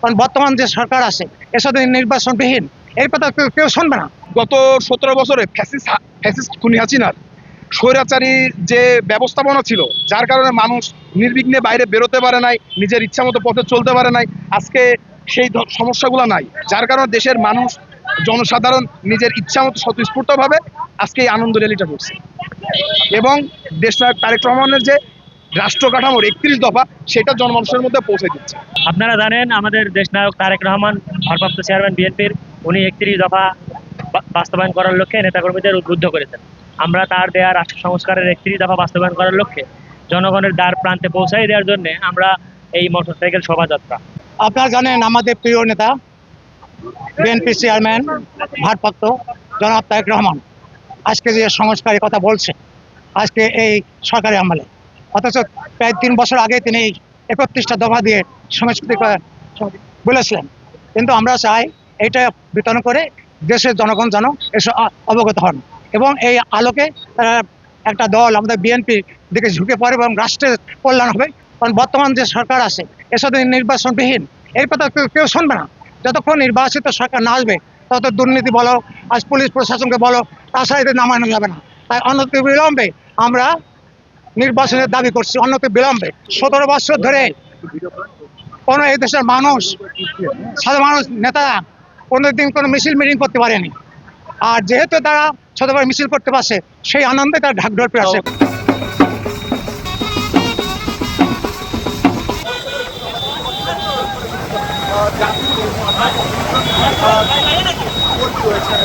কারণ বর্তমান যে সরকার আছে এর সাথে নির্বাচনবিহীন এর কথা কেউ শুনবে না। গত 17 বছরে ফ্যাসিস্ট খুনি হাসিনার স্বৈরাচারী যে ব্যবস্থাপনা ছিল, যার কারণে মানুষ নির্বিঘ্নে বাইরে বেরোতে পারে নাই, নিজের ইচ্ছা মতো পথে চলতে পারে নাই। আজকে সেই সমস্যাগুলো নাই, যার কারণে দেশের মানুষ জনসাধারণ নিজের ইচ্ছা মতো স্বতঃস্ফূর্তভাবে আজকে এই আনন্দ র্যালিটা করছে এবং দেশনায়ক তারেক রহমানের যে রাষ্ট্র কাঠামোর 31 দফা সেটা জনমানুষের মধ্যে পৌঁছে দিচ্ছে। আপনারা জানেন আমাদের দেশনায়ক তারেক রহমান ভারপ্রাপ্ত চেয়ারম্যান বিএনপির, উনি 31 দফা বাস্তবায়ন করার লক্ষ্যে নেতাকর্মীদের উদ্বুদ্ধ করেছেন। আমরা তার দেয়া রাষ্ট্র সংস্কারের 31 দফা বাস্তবায়ন করার লক্ষ্যে জনগণের দ্বার প্রান্তে পৌঁছাই দেওয়ার জন্য আমরা এই মোটরসাইকেল শোভাযাত্রা। আপনারা জানেন আমাদের প্রিয় নেতা বিএনপি চেয়ারম্যান ভারপ্রাপ্ত জনাব তারেক রহমান আজকে যে সংস্কারের কথা বলছে আজকে এই সরকারের আমলে, অথচ প্রায় 3 বছর আগে তিনি 31টা দফা দিয়ে সংস্কৃতি বলেছিলেন। কিন্তু আমরা চাই এটা বিতরণ করে দেশের জনগণ যেন এসব অবগত হন এবং এই আলোকে তারা একটা দল আমাদের বিএনপির দিকে ঝুঁকে পড়ে এবং রাষ্ট্রের কল্যাণ হবে। কারণ বর্তমান যে সরকার আছে এর সাথে নির্বাচনবিহীন এর কথা কেউ শুনবে না। যতক্ষণ নির্বাচিত সরকার না আসবে তত দুর্নীতি বলো, আজ পুলিশ প্রশাসনকে বলো, তাছাড়া এদের নামানো যাবে না। তাই অনতিবিলম্বে আমরা নির্বাচনের দাবি করছি, অনতিবিলম্বে। 17 বছর ধরে কোনো এই দেশের মানুষ, সাধারণ মানুষ, নেতারা কোনোদিন কোনো মিছিল মিটিং করতে পারেনি। আর যেহেতু তারা ছোটভাবে মিছিল করতে পারছে সেই আনন্দে তারা ঢাকঢোল পেয়ে আসে। রয়েছে